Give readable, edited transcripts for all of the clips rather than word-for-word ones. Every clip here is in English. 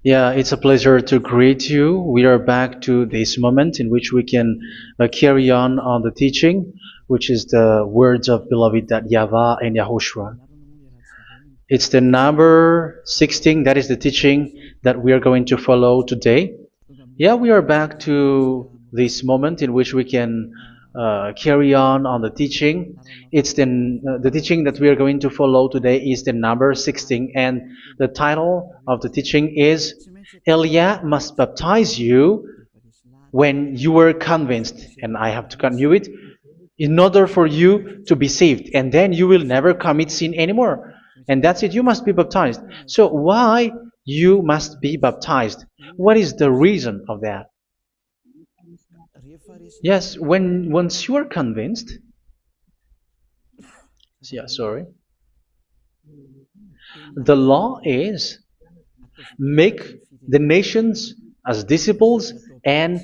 Yeah, it's a pleasure to greet you. We are back to this moment in which we can carry on the teaching, which is the words of beloved that YAHVAH and YAHOSHUA. It's the number 16, that is the teaching that we are going to follow today. Yeah, we are back to this moment in which we can carry on the teaching. It's the teaching that we are going to follow today is the number 16, and the title of the teaching is Elia must baptize you when you were convinced, and I have to continue it, in order for you to be saved, and then you will never commit sin anymore. And that's it, you must be baptized. So why you must be baptized? What is the reason of that? Yes, when once you are convinced, yeah, sorry, the law is make the nations as disciples and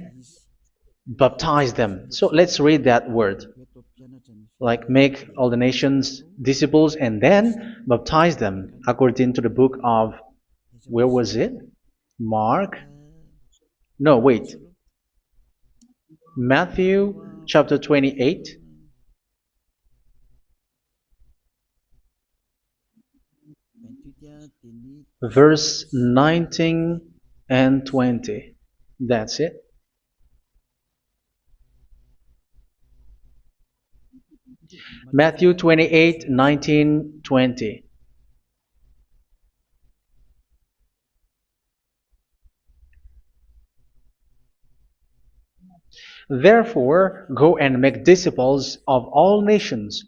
baptize them. So let's read that word. Like make all the nations disciples and then baptize them according to the book of, where was it? Mark? No, wait. Matthew chapter 28. Verse 19 and 20. That's it. Matthew 28, 19, 20. Therefore, go and make disciples of all nations.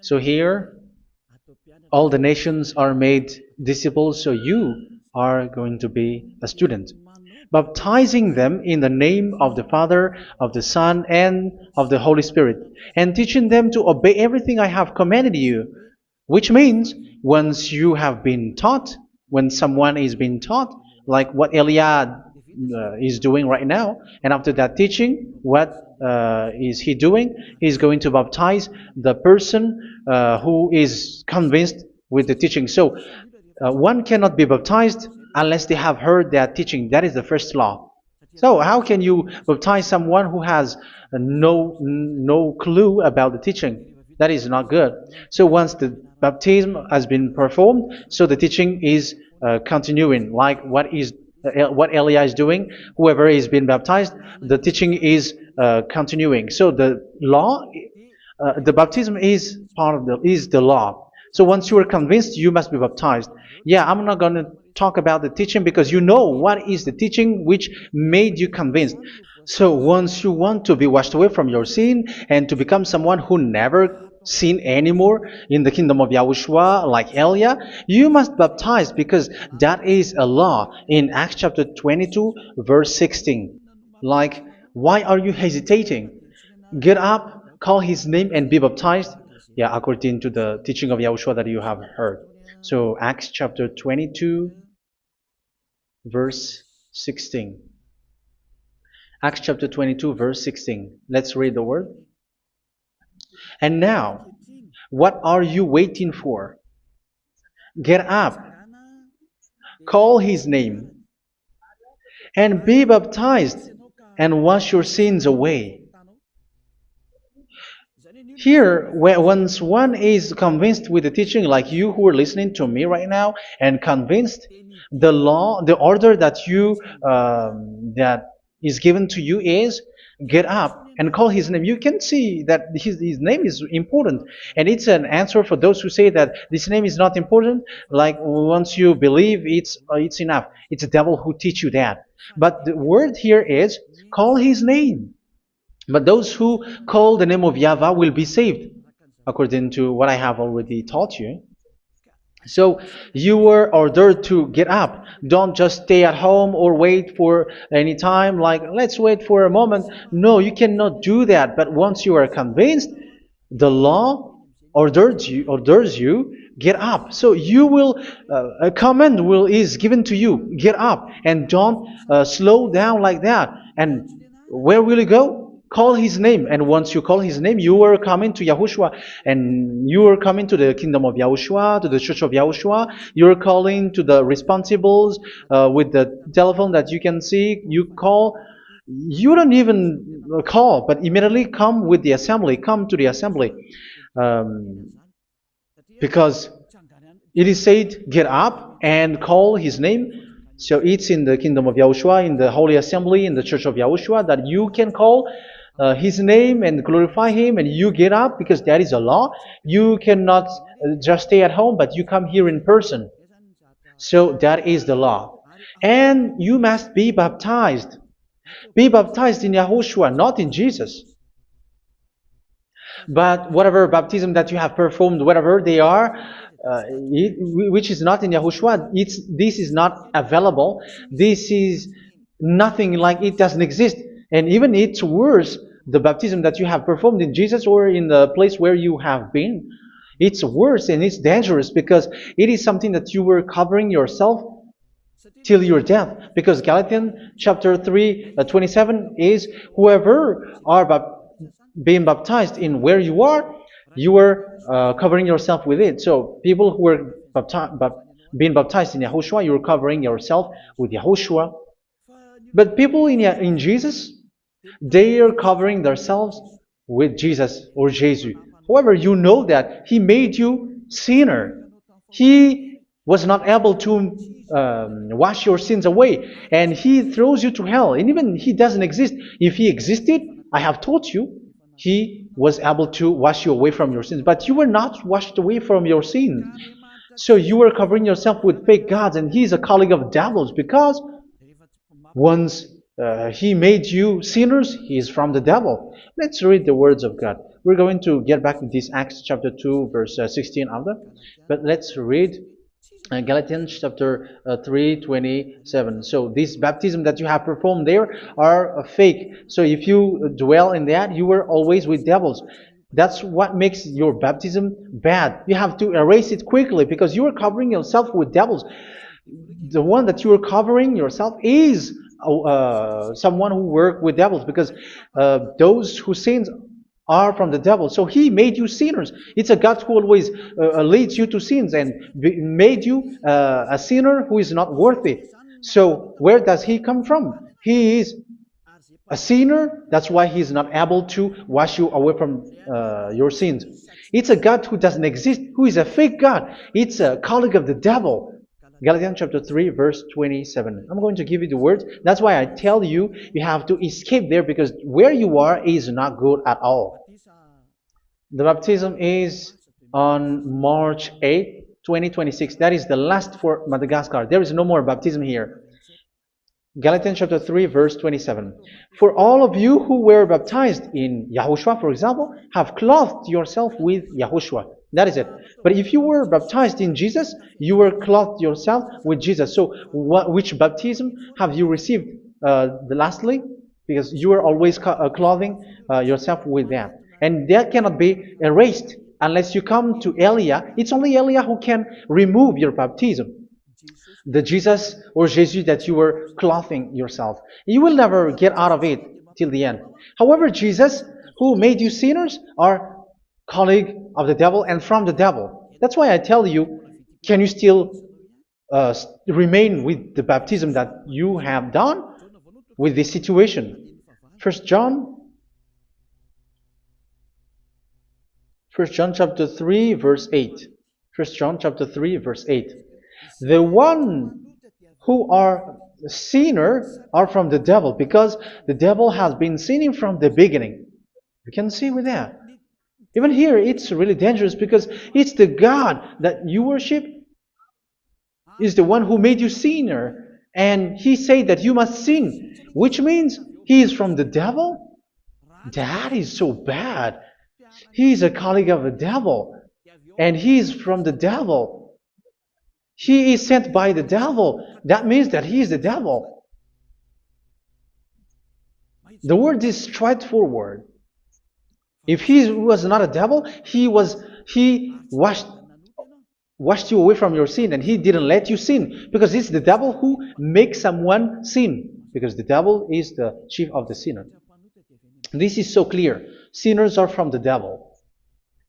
So here, all the nations are made disciples, so you are going to be a student. Baptizing them in the name of the Father, of the Son, and of the Holy Spirit, and teaching them to obey everything I have commanded you. Which means, once you have been taught, when someone is being taught, like what Eliad is doing right now, and after that teaching, what is he doing? He's going to baptize the person who is convinced with the teaching. So one cannot be baptized unless they have heard that teaching. That is the first law. So how can you baptize someone who has no clue about the teaching? That is not good. So once the baptism has been performed, so the teaching is continuing. Like what Elia is doing, whoever is being baptized, the teaching is continuing. So the law, the baptism is part of the law. So once you are convinced, you must be baptized. Yeah, I'm not going to talk about the teaching because you know what is the teaching which made you convinced. So once you want to be washed away from your sin and to become someone who never sin anymore in the kingdom of Yahushua, like Elia, you must baptize because that is a law in Acts chapter 22, verse 16. Like, why are you hesitating? Get up, call his name, and be baptized. Yeah, according to the teaching of Yahushua that you have heard. So Acts chapter 22, verse 16. Acts chapter 22, verse 16. Let's read the word. And now, what are you waiting for? Get up, call his name, and be baptized, and wash your sins away. Here, once one is convinced with the teaching, like you who are listening to me right now, and convinced, the law, the order that that is given to you is get up and call his name. You can see that his name is important, and it's an answer for those who say that this name is not important. Like once you believe, it's enough. It's the devil who teach you that. But the word here is call his name. But those who call the name of YAHVAH will be saved, according to what I have already taught you. So you were ordered to get up. Don't just stay at home or wait for any time, like let's wait for a moment. No, you cannot do that. But once you are convinced, the law orders you get up. So you will a command is given to you. Get up and don't slow down like that. And where will you go? call his name. And once you call his name, you are coming to Yahushua. And you are coming to the kingdom of Yahushua, to the church of Yahushua. You are calling to the responsibles with the telephone that you can see. You call. You don't even call, but immediately come with the assembly. Come to the assembly. Um, because it is said, get up and call his name. So it's in the kingdom of Yahushua, in the holy assembly, in the church of Yahushua, that you can call his name and glorify him, and you get up because that is a law. You cannot just stay at home, but you come here in person. So that is the law. And you must be baptized. Be baptized in Yahushua, not in Jesus. But whatever baptism that you have performed, whatever they are, which is not in Yahushua, this is not available. This is nothing, like it doesn't exist. And even it's worse, the baptism that you have performed in Jesus or in the place where you have been. It's worse and it's dangerous because it is something that you were covering yourself till your death. Because Galatians chapter 3, 27 is, whoever are being baptized in where you are covering yourself with it. So people who were being baptized in Yahushua, you're covering yourself with Yahushua. But people in Jesus, they are covering themselves with Jesus or Jesus. However, you know that he made you sinner. He was not able to wash your sins away, and he throws you to hell. And even he doesn't exist. If he existed, I have told you, he was able to wash you away from your sins. But you were not washed away from your sins. So you were covering yourself with fake gods, and he's a colleague of devils, because once he made you sinners, he is from the devil. Let's read the words of God. We're going to get back to this Acts chapter 2, verse 16 after. But let's read Galatians chapter 3, 27. So this baptism that you have performed there are fake. So if you dwell in that, you were always with devils. That's what makes your baptism bad. You have to erase it quickly because you are covering yourself with devils. The one that you are covering yourself is someone who worked with devils, because those who sins are from the devil. So he made you sinners. It's a God who always leads you to sins and made you a sinner who is not worthy. So where does he come from? He is a sinner. That's why he is not able to wash you away from your sins. It's a God who doesn't exist, who is a fake God. It's a colleague of the devil. Galatians chapter 3, verse 27. I'm going to give you the words. That's why I tell you, you have to escape there, because where you are is not good at all. The baptism is on March 8, 2026. That is the last for Madagascar. There is no more baptism here. Galatians chapter 3, verse 27. For all of you who were baptized in Yahushua, for example, have clothed yourself with Yahushua. That is it. But if you were baptized in Jesus, you were clothed yourself with Jesus. So which baptism have you received lastly? Because you are always clothing yourself with that. And that cannot be erased unless you come to Elia. It's only Elia who can remove your baptism. The Jesus or Jesus that you were clothing yourself. You will never get out of it till the end. However, Jesus, who made you sinners, are colleague of the devil and from the devil. That's why I tell you, can you still remain with the baptism that you have done with this situation? First John chapter 3, verse 8. First John chapter 3, verse 8. The one who are sinner are from the devil, because the devil has been sinning from the beginning. You can see with that. Even here, it's really dangerous, because it's the God that you worship is the one who made you sinner. And he said that you must sin, which means he is from the devil. That is so bad. He is a colleague of the devil. And he is from the devil. He is sent by the devil. That means that he is the devil. The word is straightforward. If he was not a devil, he washed you away from your sin, and he didn't let you sin, because it's the devil who makes someone sin, because the devil is the chief of the sinner. This is so clear. Sinners are from the devil.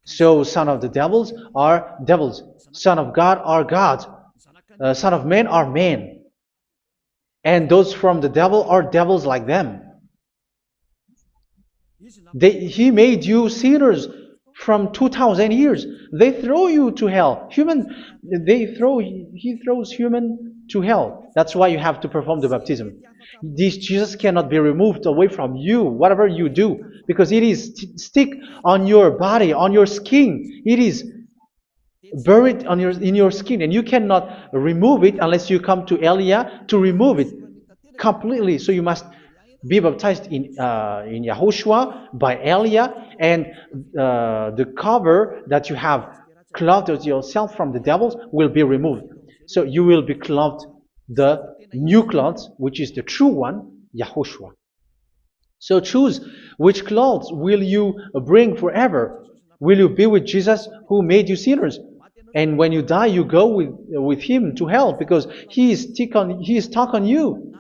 So son of the devils are devils. Son of God are gods. Son of men are men. And those from the devil are devils like them. He made you sinners from 2000 years. They throw you to hell. He throws human to hell. That's why you have to perform the baptism. This Jesus cannot be removed away from you, whatever you do, because it is stick on your body, on your skin. It is buried in your skin, and you cannot remove it unless you come to Elia to remove it completely. So you must be baptized in Yahushua by Elia, and the cover that you have clothed yourself from the devils will be removed. So you will be clothed the new clothes, which is the true one, Yahushua. So choose which clothes will you bring forever. Will you be with Jesus who made you sinners? And when you die, you go with him to hell because he is stuck on you.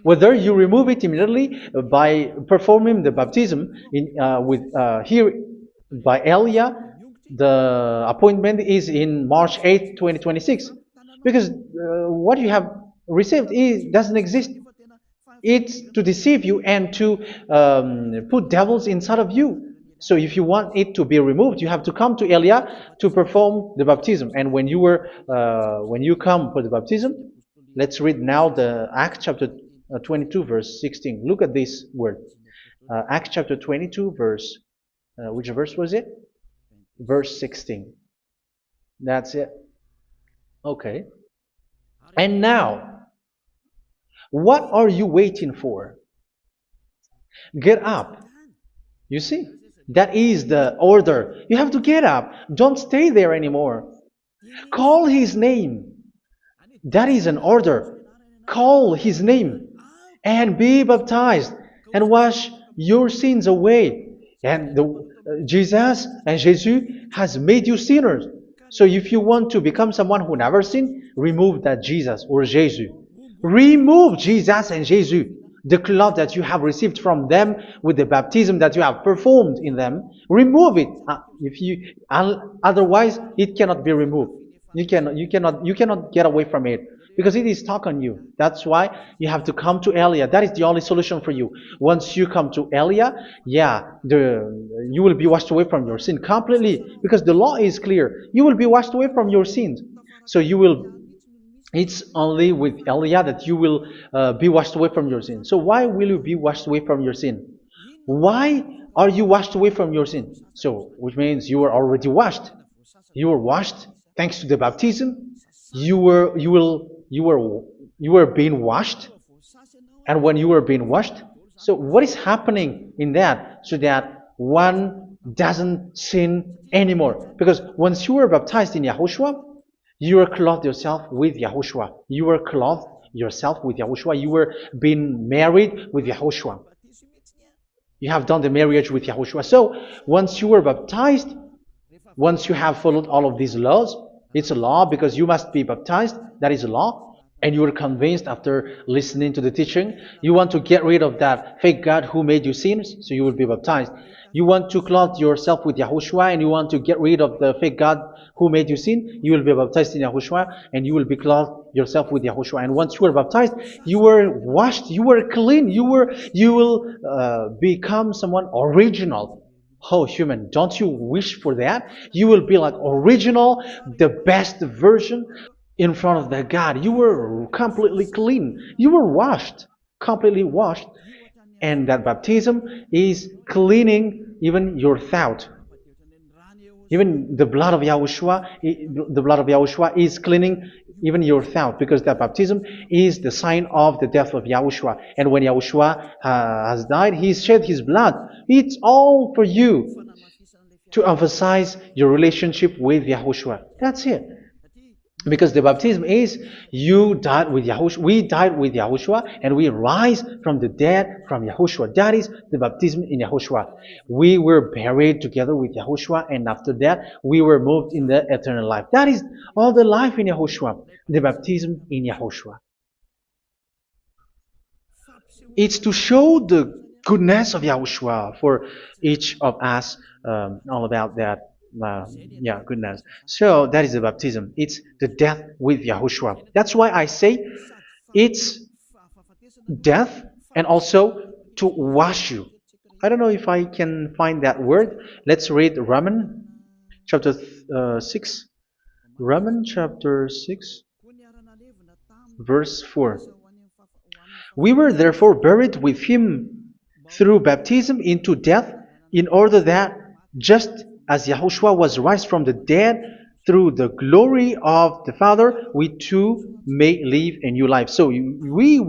Whether you remove it immediately by performing the baptism here by Elia, the appointment is in March 8th, 2026. Because what you have received doesn't exist. It's to deceive you and to put devils inside of you. So if you want it to be removed, you have to come to Elia to perform the baptism. And when you come for the baptism, let's read now the Acts chapter 22 verse 16. Look at this word. Acts chapter 22 verse, which verse was it? Verse 16. That's it. Okay. And now, what are you waiting for? Get up. You see, that is the order. You have to get up. Don't stay there anymore. Call his name. That is an order. Call his name and be baptized and wash your sins away. And Jesus has made you sinners. So if you want to become someone who never sinned, remove that Jesus or Jesus. Remove Jesus and Jesus, the cloth that you have received from them with the baptism that you have performed in them. Remove it. Otherwise, it cannot be removed. You cannot get away from it because it is stuck on you. That's why you have to come to Elia. That is the only solution for you. Once you come to Elia, you will be washed away from your sin completely because the law is clear. You will be washed away from your sins. So it's only with Elia that you will be washed away from your sin. So why will you be washed away from your sin? Why are you washed away from your sin? So, which means you were already washed. You were washed thanks to the baptism. You were being washed, and when you were being washed, so what is happening in that? So that one doesn't sin anymore. Because once you were baptized in Yahushua, you were clothed yourself with Yahushua. You were clothed yourself with Yahushua. You were being married with Yahushua. You have done the marriage with Yahushua. So once you were baptized, once you have followed all of these laws, it's a law because you must be baptized. That is a law. And you are convinced after listening to the teaching, you want to get rid of that fake God who made you sinners, so you will be baptized. You want to clothe yourself with Yahushua and you want to get rid of the fake God who made you sin, you will be baptized in Yahushua and you will be clothed yourself with Yahushua. And once you are baptized, you were washed, you were clean, you will become someone original. Oh, human, don't you wish for that? You will be like original, the best version in front of the God. You were completely clean. You were washed, completely washed. And that baptism is cleaning even your thought. Even the blood of Yahushua is cleaning even your thought, because that baptism is the sign of the death of Yahushua. And when Yahushua has died, he shed his blood. It's all for you to emphasize your relationship with Yahushua. That's it. Because the baptism is you died with Yahushua, we died with Yahushua, and we rise from the dead from Yahushua. That is the baptism in Yahushua. We were buried together with Yahushua, and after that we were moved in the eternal life. That is all the life in Yahushua, the baptism in Yahushua. It's to show goodness of Yahushua for each of us, all about that. Yeah, goodness. So that is the baptism. It's the death with Yahushua. That's why I say it's death and also to wash you. I don't know if I can find that word. Let's read Romans chapter 6. Romans chapter 6, verse 4. We were therefore buried with him through baptism into death, in order that, just as Yahushua was raised from the dead through the glory of the Father, we too may live a new life. So we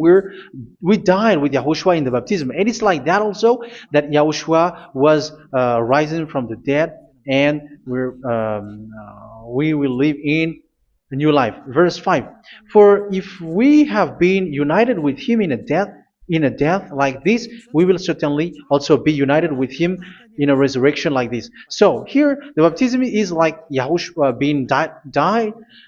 died with Yahushua in the baptism, and it's like that also that Yahushua was rising from the dead, and we will live in a new life. Verse 5. For if we have been united with him in a death like this, we will certainly also be united with him in a resurrection like this. So here the baptism is like Yahushua being died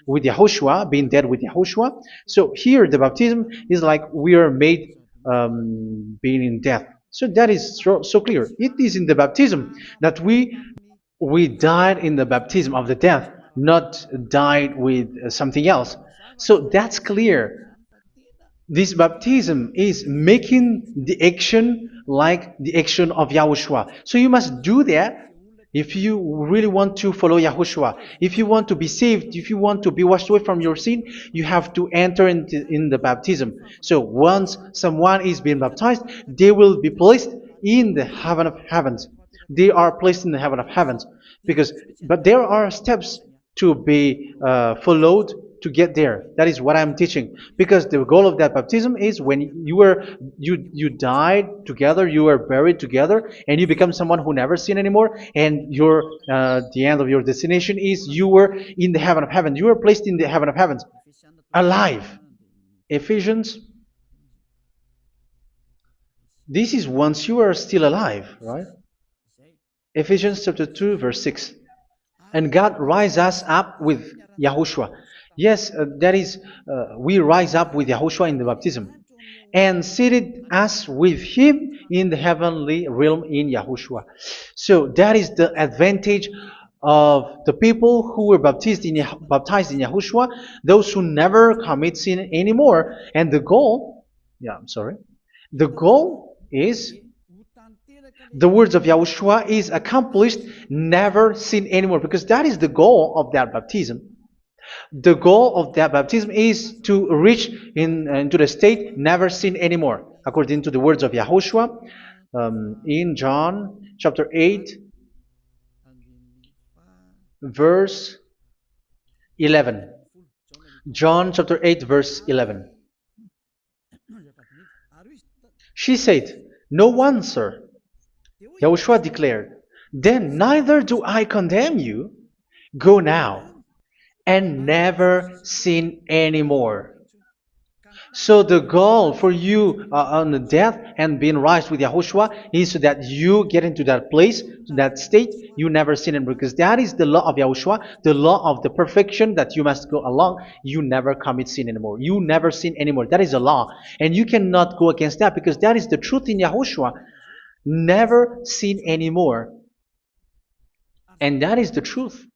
with Yahushua, being dead with Yahushua. So here the baptism is like we are made being in death. So that is so clear. It is in the baptism that we died in the baptism of the death, not died with something else. So that's clear. This baptism is making the action like the action of Yahushua. So you must do that if you really want to follow Yahushua. If you want to be saved, if you want to be washed away from your sin, you have to enter in the baptism. So once someone is being baptized, they will be placed in the heaven of heavens. They are placed in the heaven of heavens but there are steps to be followed to get there. That is what I'm teaching. Because the goal of that baptism is when you died together, you were buried together, and you become someone who never sin anymore. And the end of your destination is you were in the heaven of heaven. You were placed in the heaven of heavens, alive. Ephesians. This is once you are still alive, right? Ephesians chapter 2, verse 6. And God rise us up with Yahushua. Yes, that is, we rise up with Yahushua in the baptism. And seated us with him in the heavenly realm in Yahushua. So that is the advantage of the people who were baptized in Yahushua, those who never commit sin anymore. And the goal is the words of Yahushua is accomplished, never sin anymore, because that is the goal of that baptism. The goal of that baptism is to reach into the state never sin anymore, according to the words of Yahushua in John chapter 8, verse 11. John chapter 8, verse 11. She said, "No one, sir." Yahushua declared, "Then neither do I condemn you. Go now and never sin anymore." So the goal for you on the death and being raised with Yahushua is so that you get into that place, to that state, you never sin anymore. Because that is the law of Yahushua, the law of the perfection that you must go along. You never commit sin anymore. You never sin anymore. That is a law. And you cannot go against that because that is the truth in Yahushua. Never sin anymore. And that is the truth.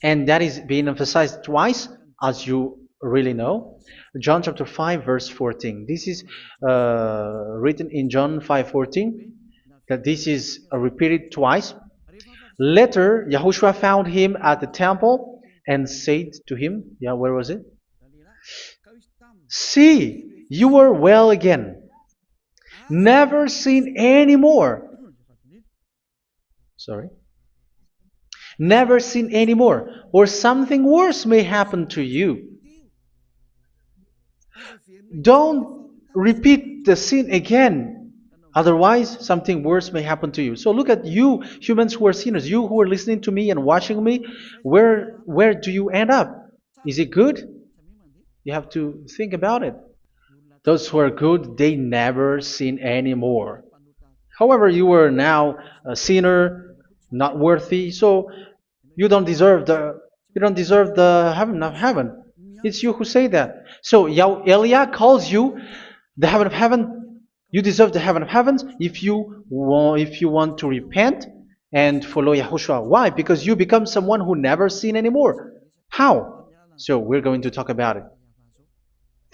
And that is being emphasized twice, as you really know. John chapter 5, verse 14. This is written in John 5:14. That this is repeated twice. Later, Yahushua found him at the temple and said to him, where was it? "See, you are well again. Never sin anymore." Sorry. Never sin anymore, or something worse may happen to you. Don't repeat the sin again. Otherwise, something worse may happen to you. So look at you, humans who are sinners, you who are listening to me and watching me. Where do you end up? Is it good? You have to think about it. Those who are good, they never sin anymore. However, you are now a sinner, not worthy, so you don't deserve the heaven of heaven. It's you who say that. So Eliah calls you the heaven of heaven You deserve the heaven of heavens if you want to repent and follow Yahushua. Why? Because you become someone who never sin anymore. How? So we're going to talk about it.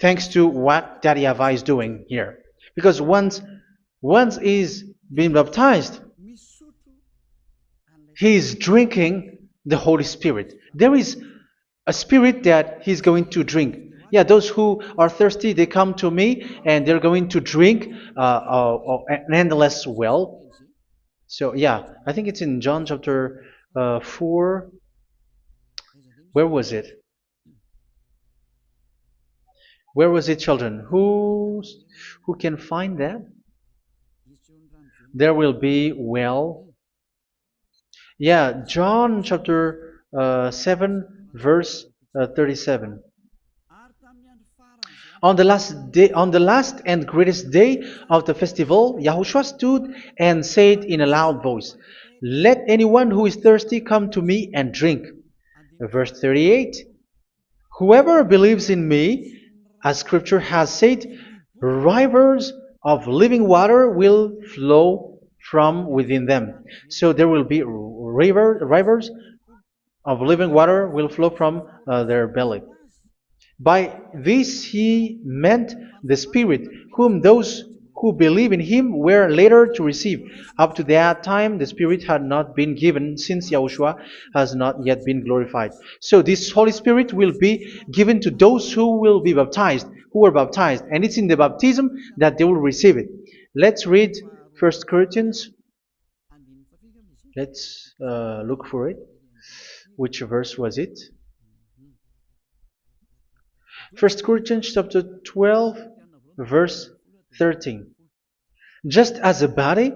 Thanks to what Daddy YAHVAH is doing here. Because once he's been baptized, he is drinking the Holy Spirit. There is a spirit that he's going to drink. Yeah, those who are thirsty, they come to me and they're going to drink an endless well. So, yeah, I think it's in John chapter 4. Where was it? Where was it, children? Who can find that? There will be well. Yeah, John chapter 7, verse 37. On the last and greatest day of the festival, Yahushua stood and said in a loud voice, "Let anyone who is thirsty come to me and drink." Verse 38, "Whoever believes in me, as scripture has said, rivers of living water will flow from within them." So there will be rivers of living water will flow from their belly. By this he meant the Spirit, whom those who believe in him were later to receive. Up to that time, the Spirit had not been given, since Yahushua has not yet been glorified. So this Holy Spirit will be given to those who will be baptized, who were baptized, and it's in the baptism that they will receive it. Let's read 1 Corinthians. Let's look for it. Which verse was it? 1 Corinthians chapter 12, verse 13. Just as a body,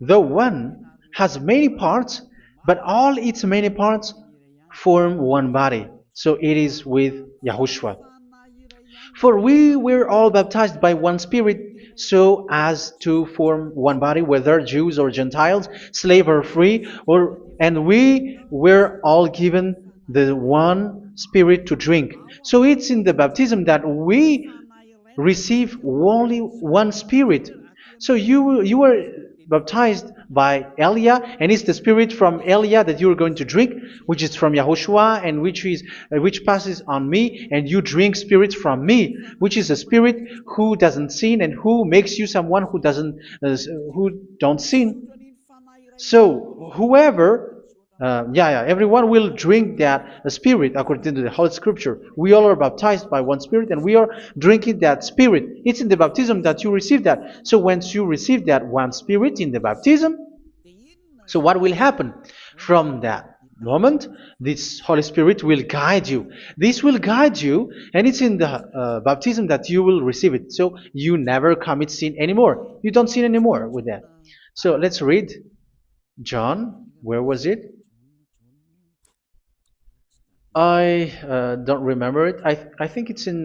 though one, has many parts, but all its many parts form one body. So it is with Yahushua. For we were all baptized by one Spirit, so as to form one body, whether Jews or Gentiles, slave or free, and we were all given the one Spirit to drink. So it's in the baptism that we receive only one Spirit. So you were baptized by Elia, and it's the Spirit from Elia that you are going to drink, which is from Yahushua, and which passes on me, and you drink Spirit from me, which is a Spirit who doesn't sin and who makes you someone who don't sin. So whoever everyone will drink that Spirit according to the Holy Scripture. We all are baptized by one Spirit, and we are drinking that Spirit. It's in the baptism that you receive that. So once you receive that one Spirit in the baptism, so what will happen? From that moment, this Holy Spirit will guide you. This will guide you, and it's in the baptism that you will receive it. So you never commit sin anymore. You don't sin anymore with that. So let's read John. Where was it? I don't remember it. I think it's in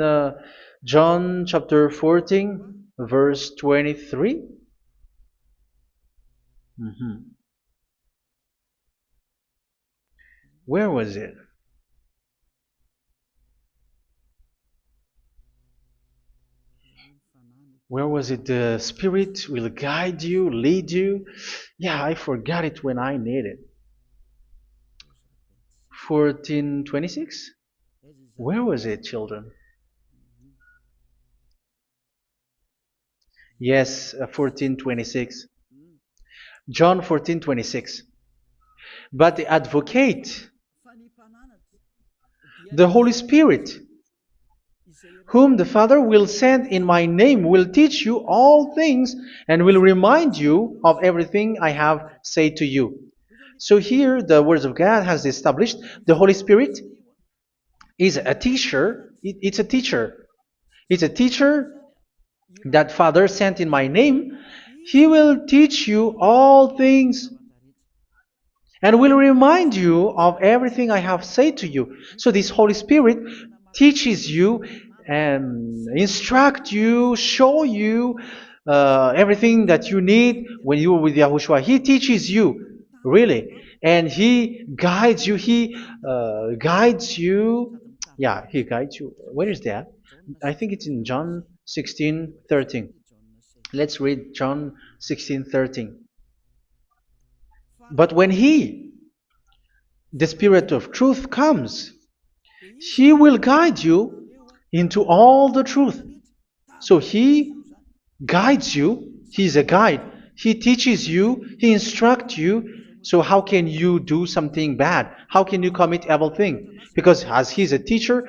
John chapter 14, verse 23. Mhm. Where was it? Where was it? The Spirit will guide you, lead you. Yeah, I forgot it when I need it. 14:26? Where was it, children? Yes, 14:26. John 14:26. But the advocate, the Holy Spirit, whom the Father will send in my name, will teach you all things and will remind you of everything I have said to you. So here the words of God has established the Holy Spirit is a teacher. It's a teacher. It's a teacher that Father sent in my name. He will teach you all things and will remind you of everything I have said to you. So this Holy Spirit teaches you and instruct you, show you everything that you need when you are with Yahushua. He teaches you, really, and He guides you. He guides you. Yeah, He guides you. Where is that? I think it's in John 16:13. Let's read John 16:13. But when He, the Spirit of truth, comes, He will guide you into all the truth. So He guides you. He's a guide. He teaches you. He instructs you. So how can you do something bad? How can you commit evil thing? Because as He's a teacher,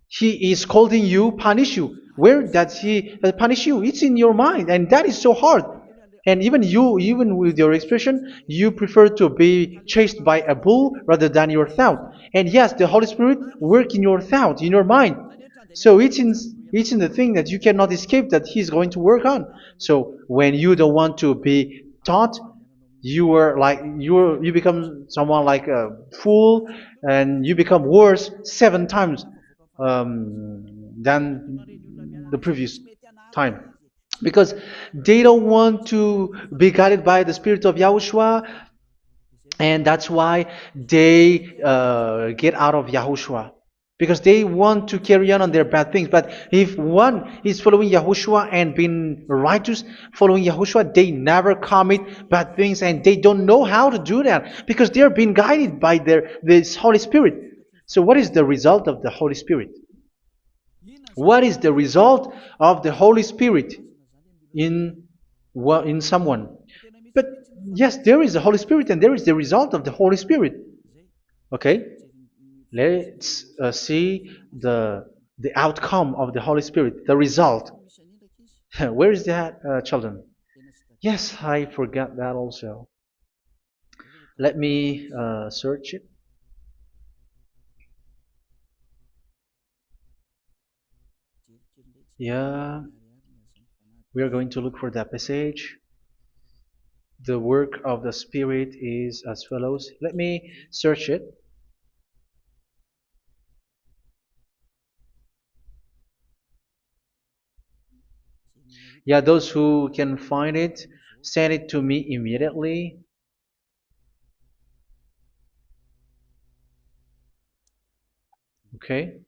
He is scolding you, punish you. Where does He punish you? It's in your mind, and that is so hard. And even you, even with your expression, you prefer to be chased by a bull rather than your thought. And yes, the Holy Spirit work in your thought, in your mind. So it's in the thing that you cannot escape that He's going to work on. So when you don't want to be taught, you become someone like a fool, and you become worse 7 times than the previous time, because they don't want to be guided by the Spirit of Yahushua, and that's why they get out of Yahushua, because they want to carry on their bad things. But if one is following Yahushua and being righteous, following Yahushua, they never commit bad things, and they don't know how to do that because they are being guided by this Holy Spirit. So what is the result of the Holy Spirit? What is the result of the Holy Spirit in in someone? But yes, there is the Holy Spirit, and there is the result of the Holy Spirit. Okay, let's see the outcome of the Holy Spirit, the result. Where is that, children? Yes, I forgot that also. Let me search it. Yeah, we are going to look for that passage. The work of the Spirit is as follows. Let me search it. Yeah, those who can find it, send it to me immediately. Okay.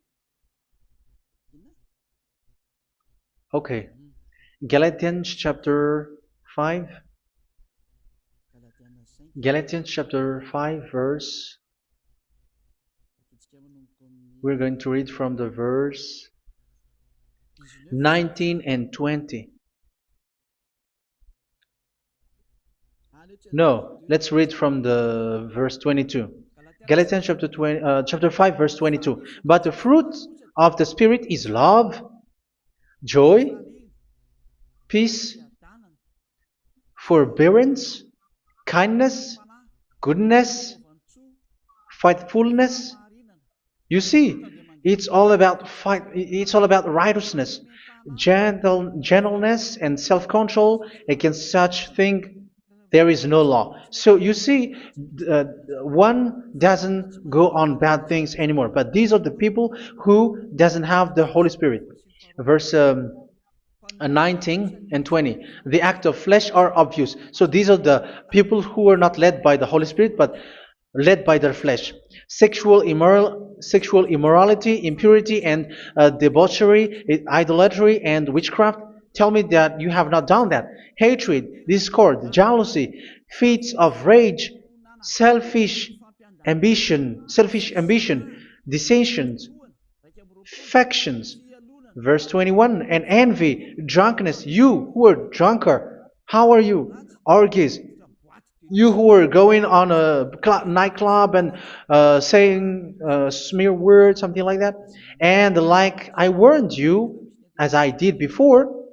Okay. Galatians chapter 5. Galatians chapter 5 verse. We're going to read from the verse 19 and 20. No, let's read from the verse 22. Galatians chapter 5 verse 22. But the fruit of the Spirit is love, joy, peace, forbearance, kindness, goodness, faithfulness. You see, it's all about righteousness, gentleness, and self-control. Against such thing there is no law. So you see, uh, one doesn't go on bad things anymore. But these are the people who doesn't have the Holy Spirit. Verse 19 and 20. The act of flesh are obvious. So these are the people who are not led by the Holy Spirit, but led by their flesh. Sexual immorality, impurity, and debauchery, idolatry, and witchcraft. Tell me that you have not done that. Hatred, discord, jealousy, fits of rage, selfish ambition, dissensions, factions. Verse 21, and envy, drunkenness. You who are drunkard, how are you? Orgies. You who are going on a nightclub and saying smear words, something like that. And like I warned you, as I did before,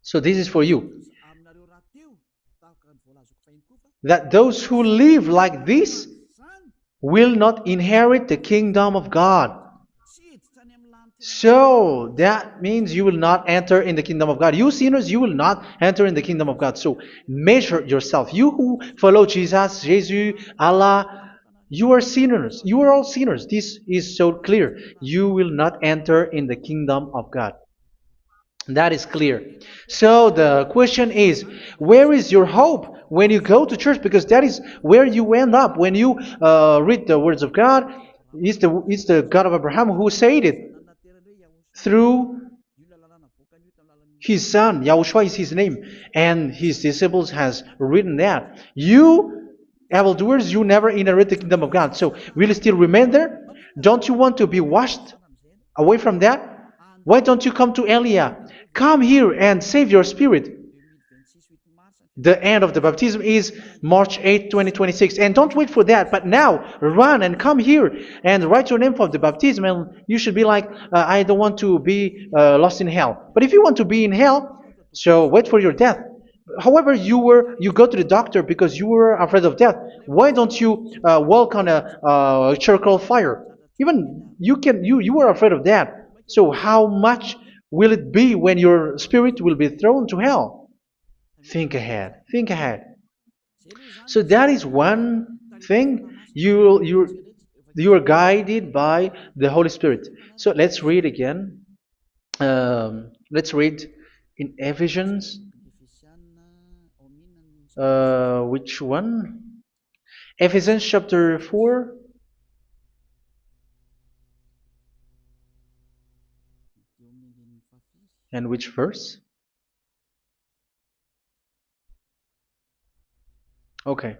so this is for you, that those who live like this will not inherit the kingdom of God. So that means you will not enter in the kingdom of God. You sinners, you will not enter in the kingdom of God. So measure yourself. You who follow Jesus, Allah, you are sinners. You are all sinners. This is so clear. You will not enter in the kingdom of God. That is clear. So the question is, where is your hope when you go to church? Because that is where you end up when you read the words of God. It's the God of Abraham who said it through His son, Yahushua is his name, and his disciples has written that. You evildoers, you never inherit the kingdom of God. So will you still remain there? Don't you want to be washed away from that? Why don't you come to Elia? Come here and save your spirit. The end of the baptism is March 8, 2026. And don't wait for that, but now run and come here and write your name for the baptism. And you should be like, I don't want to be lost in hell. But if you want to be in hell, so wait for your death. However, you go to the doctor because you were afraid of death. Why don't you walk on a charcoal fire? Even you were afraid of that. So how much will it be when your spirit will be thrown to hell? Think ahead. Think ahead. So that is one thing. You are guided by the Holy Spirit. So let's read again. Let's read in Ephesians. Which one? Ephesians chapter 4. And which verse? Okay.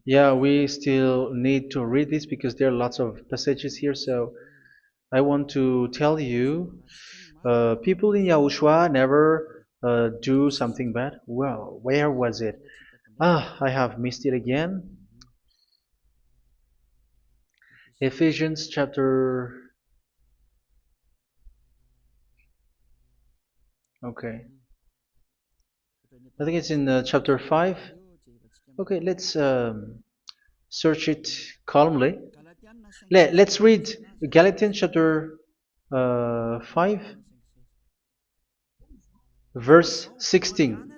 Yeah, we still need to read this because there are lots of passages here. So I want to tell you, people in Yahushua never do something bad. Well, where was it? I have missed it again. Ephesians chapter. Okay. I think it's in chapter 5. Okay, let's search it calmly. Let's read Galatians chapter 5, verse 16.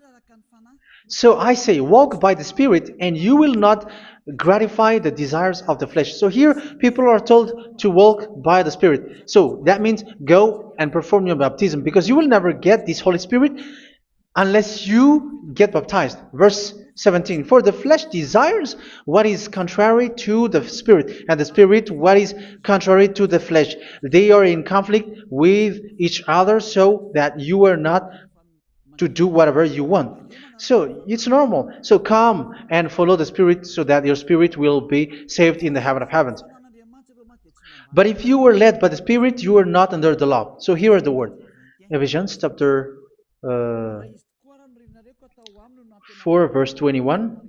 So I say, walk by the Spirit, and you will not gratify the desires of the flesh. So here, people are told to walk by the Spirit. So that means go and perform your baptism, because you will never get this Holy Spirit unless you get baptized. Verse 17. For the flesh desires what is contrary to the Spirit, and the Spirit what is contrary to the flesh. They are in conflict with each other, so that you are not to do whatever you want. So it's normal. So come and follow the Spirit so that your spirit will be saved in the heaven of heavens. But if you were led by the Spirit, you are not under the law. So here is the word. Ephesians chapter 4 verse 21.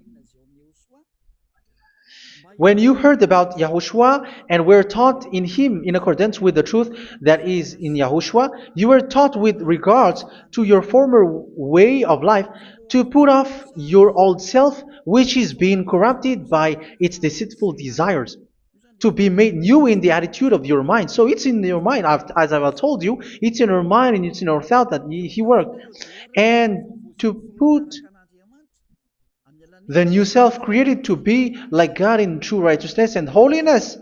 When you heard about Yahushua and were taught in him in accordance with the truth that is in Yahushua, you were taught with regards to your former way of life to put off your old self, which is being corrupted by its deceitful desires, to be made new in the attitude of your mind. So it's in your mind, as I've told you, it's in your mind and it's in your thought that he worked. And to put the new self created to be like God in true righteousness and holiness.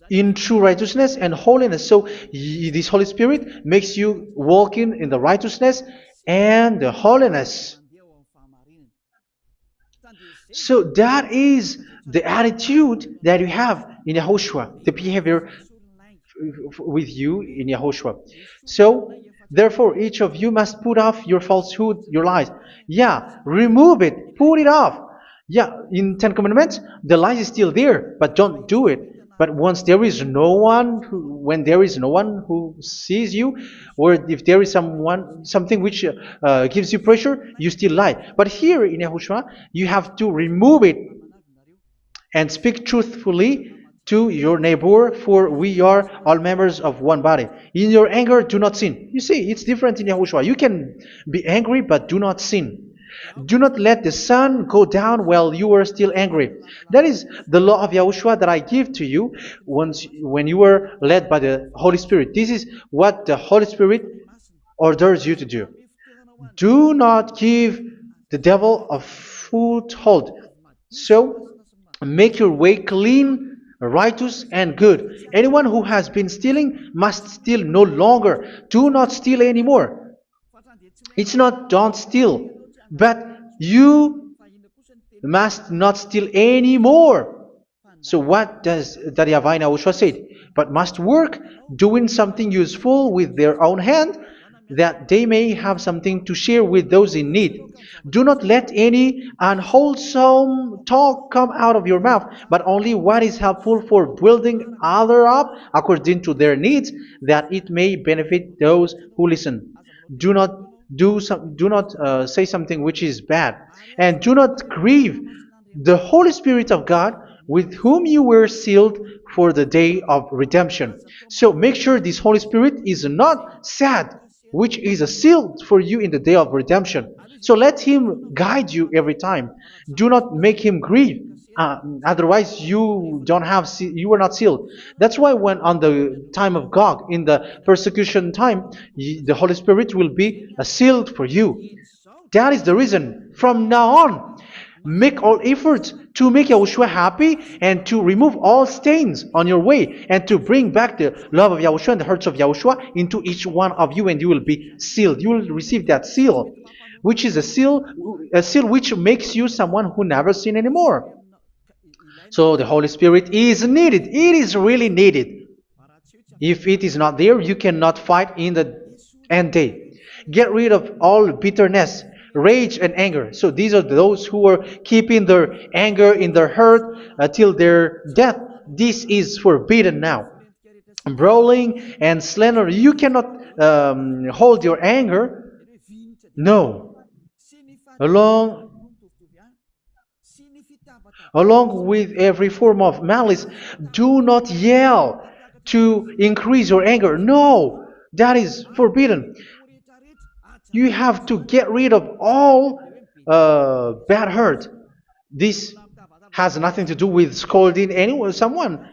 In true righteousness and holiness. So this Holy Spirit makes you walking in the righteousness and the holiness. So that is the attitude that you have in Yahushua, the behavior with you in Yahushua. So therefore, each of you must put off your falsehood, your lies. Yeah, remove it, put it off. Yeah, in Ten Commandments, the lies is still there, but don't do it. But once there is no one, when there is no one who sees you, or if there is something which gives you pressure, you still lie. But here in Yahushua, you have to remove it and speak truthfully to your neighbor, for we are all members of one body. In your anger, do not sin. You see, it's different in Yahushua. You can be angry, but do not sin. Do not let the sun go down while you are still angry. That is the law of Yahushua that I give to you when you were led by the Holy Spirit. This is what the Holy Spirit orders you to do. Do not give the devil a foothold. So, make your way clean, righteous, and good. Anyone who has been stealing must steal no longer. Do not steal anymore. It's not don't steal, but you must not steal anymore. So what does the YAHVAH YAHOSHUA said? But must work doing something useful with their own hand, that they may have something to share with those in need. Do not let any unwholesome talk come out of your mouth, but only what is helpful for building other up according to their needs, that it may benefit those who listen. Do not do not say something which is bad, and do not grieve the Holy Spirit of God, with whom you were sealed for the day of redemption. So make sure this Holy Spirit is not sad, which is a seal for you in the day of redemption. So let Him guide you every time. Do not make Him grieve. Otherwise, you were not sealed. That's why when on the time of God, in the persecution time, the Holy Spirit will be sealed for you. That is the reason. From now on, make all efforts to make Yahushua happy and to remove all stains on your way and to bring back the love of Yahushua and the hearts of Yahushua into each one of you, and you will be sealed. You will receive that seal, which is a seal which makes you someone who never sin anymore. So the Holy Spirit is needed. It is really needed. If it is not there, you cannot fight in the end day. Get rid of all bitterness, rage, and anger. So these are those who are keeping their anger in their heart till their death. This is forbidden now. Brawling and slander. You cannot hold your anger. No. Along Along with every form of malice, do not yell to increase your anger. No, that is forbidden. You have to get rid of all bad hurt. This has nothing to do with scolding anyone, someone.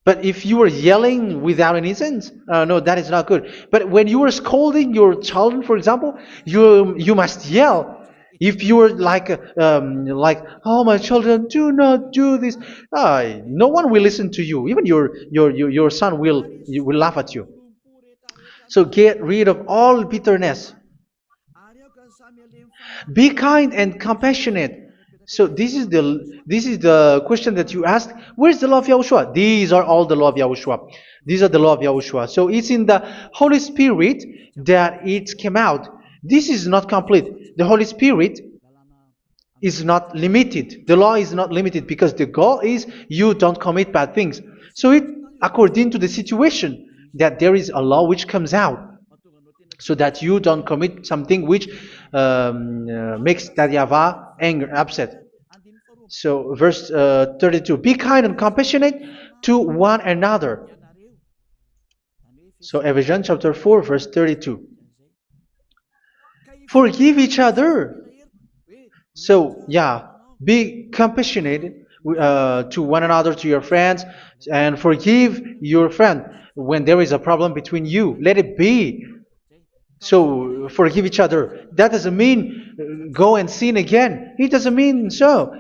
But if you are yelling without any sense, no, that is not good. But when you are scolding your children, for example, you must yell. If you are like, oh my children, do not do this, no one will listen to you. Even your son will laugh at you. So get rid of all bitterness. Be kind and compassionate. So this is the question that you asked. Where's the law of Yahushua? These are all the law of Yahushua. These are the law of Yahushua. So it's in the Holy Spirit that it came out. This is not complete. The Holy Spirit is not limited. The law is not limited because the goal is you don't commit bad things. So it according to the situation that there is a law which comes out, so that you don't commit something which makes that YAHVAH anger, upset. So verse 32, be kind and compassionate to one another. So Ephesians chapter 4 verse 32. Forgive each other. So yeah, be compassionate to one another, to your friends, and forgive your friend when there is a problem between you. Let it be. So forgive each other. That doesn't mean go and sin again. It doesn't mean so.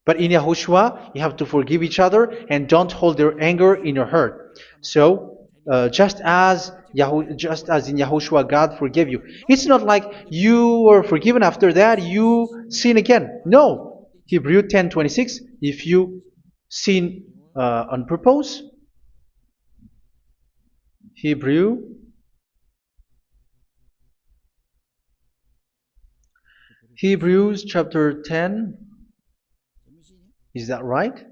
But in Yahushua, you have to forgive each other and don't hold their anger in your heart. So just as in Yahushua, God forgave you. It's not like you were forgiven after that you sin again. No. Hebrew 10:26. If you sin on purpose, Hebrews chapter 10. Is that right?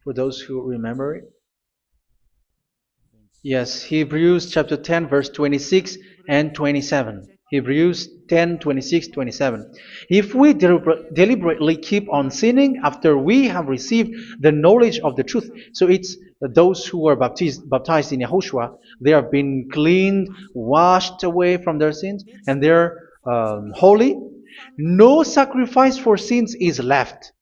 For those who remember it? Yes, Hebrews chapter 10 verse 26 and 27. Hebrews 10, 26, 27. If we deliberately keep on sinning after we have received the knowledge of the truth, so it's those who are baptized in Yahushua, they have been cleaned, washed away from their sins, and they're holy. No sacrifice for sins is left,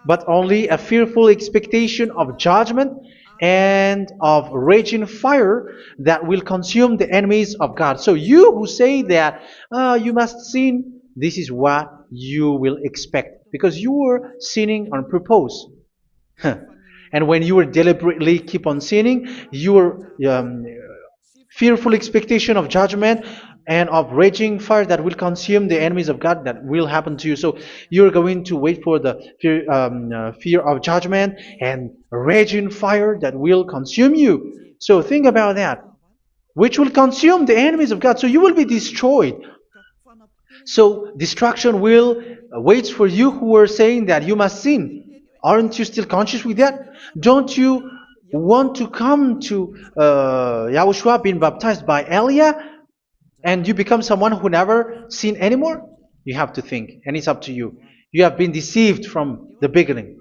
but only a fearful expectation of judgment and of raging fire that will consume the enemies of God. So you who say that you must sin, this is what you will expect, because you were sinning on purpose. And when you were deliberately keep on sinning, your fearful expectation of judgment and of raging fire that will consume the enemies of God that will happen to you. So you're going to wait for the fear of judgment and raging fire that will consume you. So think about that, which will consume the enemies of God. So you will be destroyed. So destruction will wait for you who are saying that you must sin. Aren't you still conscious with that? Don't you want to come to Yahushua being baptized by Elia and you become someone who never sin anymore? You have to think, and it's up to you. You have been deceived from the beginning.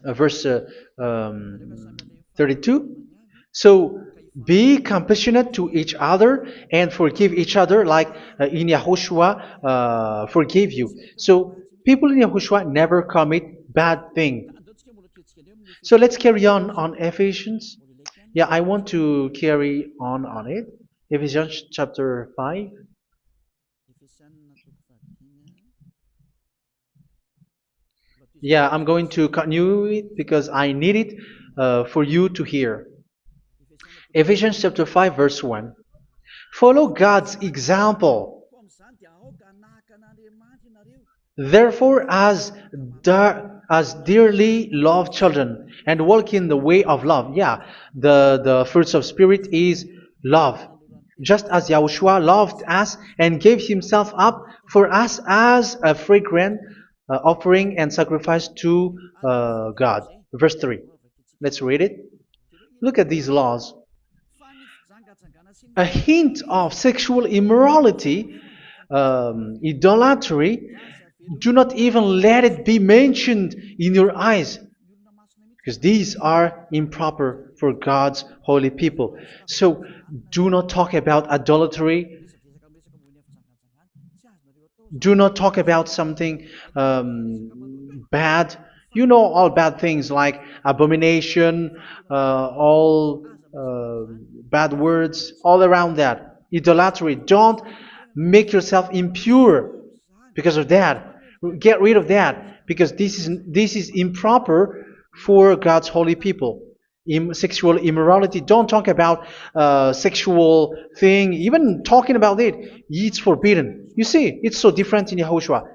Verse 32. So be compassionate to each other and forgive each other like in Yahushua forgave you. So people in Yahushua never commit bad thing. So let's carry on Ephesians. Yeah, I want to carry on it. Ephesians chapter 5. Yeah, I'm going to continue it because I need it for you to hear. Ephesians chapter 5 verse 1. Follow God's example. Therefore, as dearly loved children, and walk in the way of love. Yeah, the fruits of spirit is love. Just as Yahushua loved us and gave himself up for us as a fragrant offering and sacrifice to God. Verse 3. Let's read it. Look at these laws. A hint of sexual immorality, idolatry, do not even let it be mentioned in your eyes, because these are improper for God's holy people. So do not talk about idolatry. Do not talk about something bad. You know all bad things like abomination, all bad words, all around that. Idolatry. Don't make yourself impure because of that. Get rid of that because this is improper for God's holy people. Sexual immorality. Don't talk about sexual thing. Even talking about it, it's forbidden. You see, it's so different in Yahushua.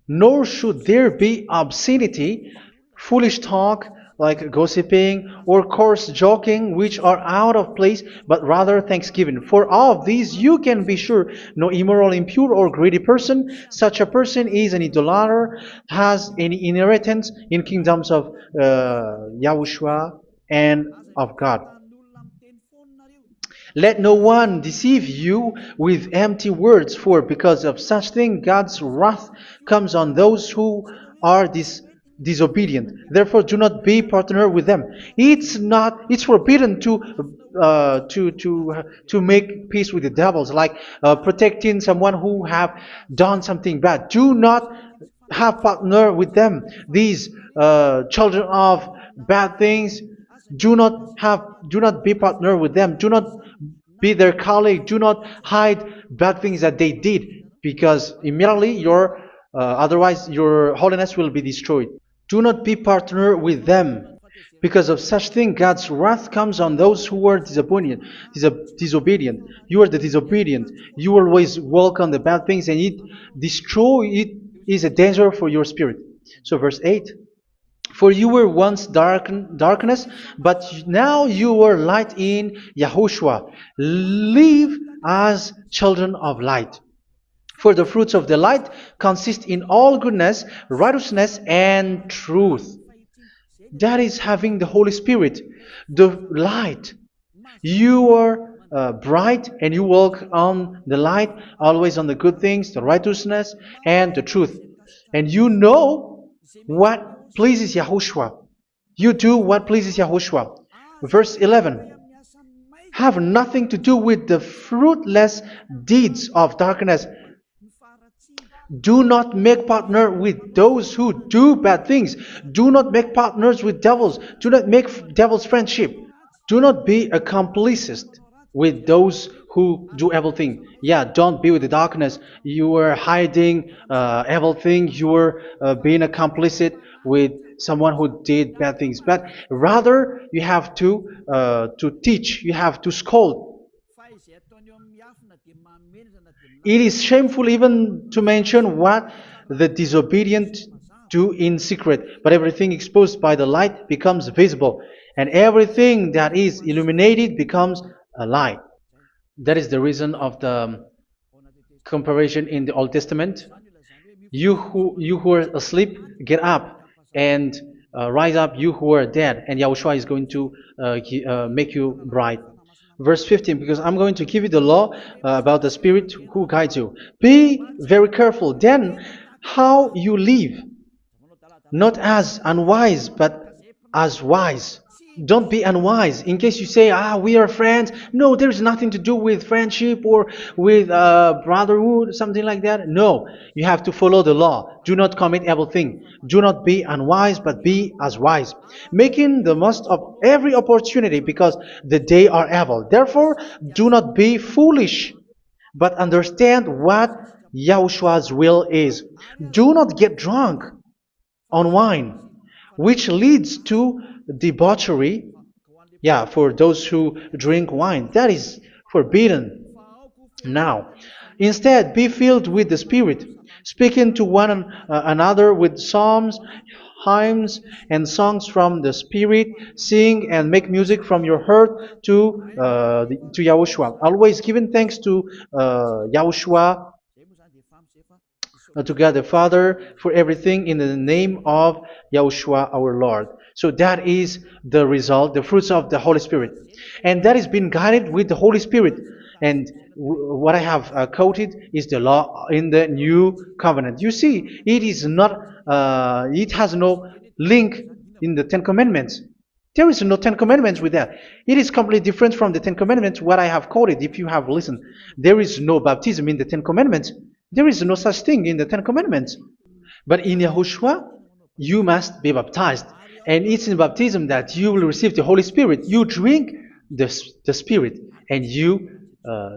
Nor should there be obscenity, foolish talk like gossiping or coarse joking, which are out of place, but rather thanksgiving. For of these you can be sure: no immoral, impure, or greedy person, such a person is an idolater, has any inheritance in kingdoms of Yahushua and of God. Let no one deceive you with empty words, for because of such thing God's wrath comes on those who are disobedient. Therefore, do not be partner with them. It's forbidden to make peace with the devils, like protecting someone who have done something bad. Do not have partner with them. These children of bad things, do not be partner with them. Do not be their colleague. Do not hide bad things that they did, because immediately otherwise your holiness will be destroyed. Do not be partner with them. Because of such thing, God's wrath comes on those who are disobedient. You are the disobedient. You always walk on the bad things, and it is a danger for your spirit. So verse 8. For you were once darkness, but now you are light in Yahushua. Live as children of light. For the fruits of the light consist in all goodness, righteousness, and truth. That is having the Holy Spirit, the light. You are bright and you walk on the light, always on the good things, the righteousness, and the truth. And you know what pleases Yahushua. You do what pleases Yahushua. Verse 11. Have nothing to do with the fruitless deeds of darkness. Do not make partner with those who do bad things. Do not make partners with devils. Do not make devils friendship. Do not be a complicit with those who do evil thing. Yeah, don't be with the darkness. You are hiding evil thing. You are being a complicit with someone who did bad things. But rather, you have to teach. You have to scold. It is shameful even to mention what the disobedient do in secret, but everything exposed by the light becomes visible, and everything that is illuminated becomes a light. That is the reason of the comparison in the Old Testament. You who are asleep, get up and rise up, you who are dead, and Yahushua is going to make you bright. Verse 15, because I'm going to give you the law about the Spirit who guides you. Be very careful then how you live, not as unwise, but as wise. Don't be unwise. In case you say, we are friends. No, there's nothing to do with friendship or with brotherhood, something like that. No, you have to follow the law. Do not commit evil thing. Do not be unwise, but be as wise, making the most of every opportunity, because the day are evil. Therefore, do not be foolish, but understand what Yahushua's will is. Do not get drunk on wine, which leads to debauchery. Yeah, for those who drink wine, that is forbidden now. Instead, be filled with the Spirit, speaking to one another with psalms, hymns, and songs from the Spirit. Sing and make music from your heart to Yahushua. Always giving thanks to Yahushua, to God the Father, for everything in the name of Yahushua our Lord. So that is the result, the fruits of the Holy Spirit. And that is being guided with the Holy Spirit. And what I have quoted is the law in the new covenant. You see, it is not, it has no link in the Ten Commandments. There is no Ten Commandments with that. It is completely different from the Ten Commandments, what I have quoted, if you have listened. There is no baptism in the Ten Commandments. There is no such thing in the Ten Commandments. But in Yahushua, you must be baptized. And it's in baptism that you will receive the Holy Spirit. You drink the Spirit, and you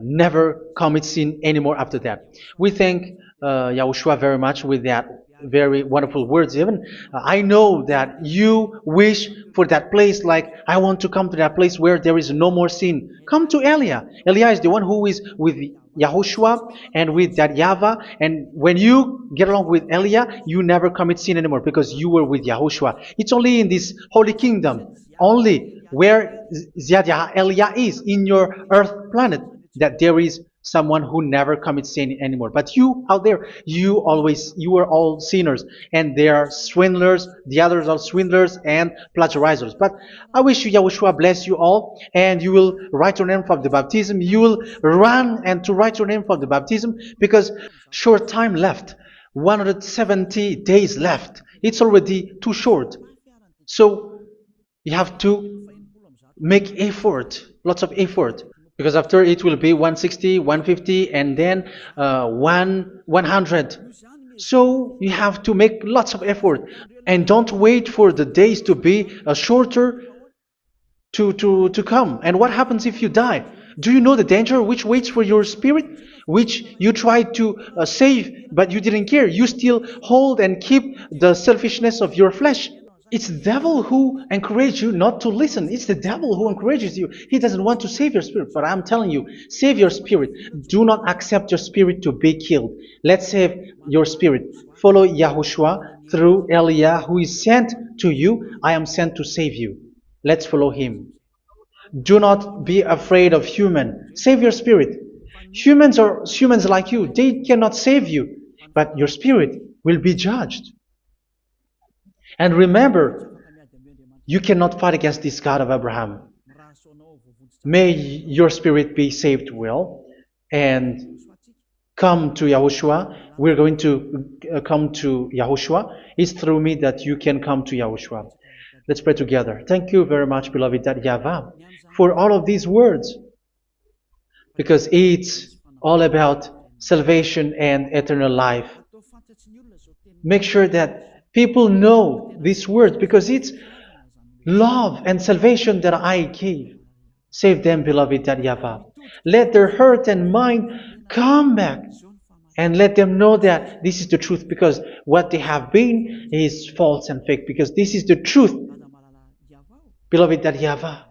never commit sin anymore after that. We thank Yahushua very much with that very wonderful words. Even I know that you wish for that place, like, I want to come to that place where there is no more sin. Come to Elia. Elia is the one who is with Yahushua and with that YAHVAH. And when you get along with Elia, you never commit sin anymore, because you were with Yahushua. It's only in this holy kingdom, only where Ziad Elia is, in your earth planet, that there is someone who never commits sin anymore. But you out there, you are all sinners, and they are swindlers. The others are swindlers and plagiarizers. But I wish you, Yahushua, bless you all, and you will write your name for the baptism. You will run and to write your name for the baptism, because short time left, 170 days left. It's already too short. So you have to make effort, lots of effort, because after it will be 160, 150, and then 100. So you have to make lots of effort, and don't wait for the days to be shorter to come. And what happens if you die? Do you know the danger which waits for your spirit, which you tried to save, but you didn't care? You still hold and keep the selfishness of your flesh. It's the devil who encourages you not to listen. It's the devil who encourages you. He doesn't want to save your spirit. But I'm telling you, save your spirit. Do not accept your spirit to be killed. Let's save your spirit. Follow Yahushua through Elia, who is sent to you. I am sent to save you. Let's follow him. Do not be afraid of human. Save your spirit. Humans are humans like you. They cannot save you. But your spirit will be judged. And remember, you cannot fight against this God of Abraham. May your spirit be saved well, and come to Yahushua. We're going to come to Yahushua. It's through me that you can come to Yahushua. Let's pray together. Thank you very much, beloved YAHVAH, for all of these words, because it's all about salvation and eternal life. Make sure that people know these words, because it's love and salvation that I gave. Save them, beloved YAHVAH. Let their heart and mind come back, and let them know that this is the truth, because what they have been is false and fake, because this is the truth. Beloved YAHVAH,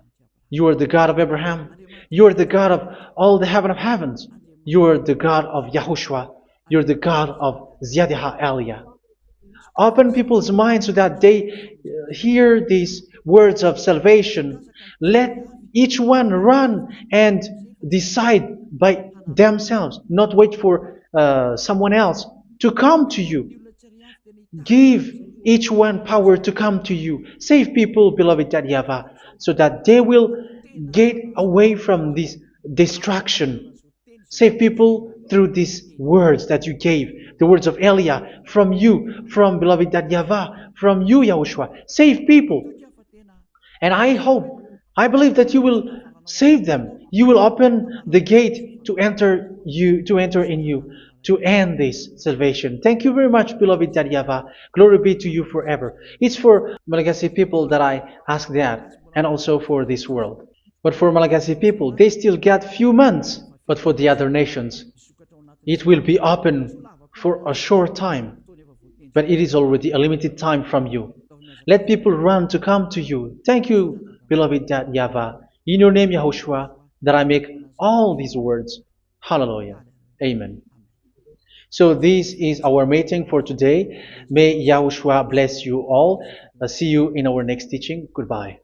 you are the God of Abraham. You are the God of all the heaven of heavens. You are the God of YAHOSHUA. You're the God of Ziyadiha Aliyah. Open people's minds so that they hear these words of salvation. Let each one run and decide by themselves, not wait for someone else to come to you. Give each one power to come to you. Save people, beloved YAHVAH, so that they will get away from this distraction. Save people through these words that you gave, the words of Elia, from you, from beloved YAHVAH, from you, Yahushua. Save people. And I hope, I believe that you will save them. You will open the gate to enter in you, to end this salvation. Thank you very much, beloved YAHVAH. Glory be to you forever. It's for Malagasy people that I ask that, and also for this world. But for Malagasy people, they still get few months. But for the other nations, it will be open for a short time. But it is already a limited time from you. Let people run to come to you. Thank you, beloved YAHVAH. In your name, Yahushua, that I make all these words. Hallelujah. Amen. So this is our meeting for today. May Yahushua bless you all. See you in our next teaching. Goodbye.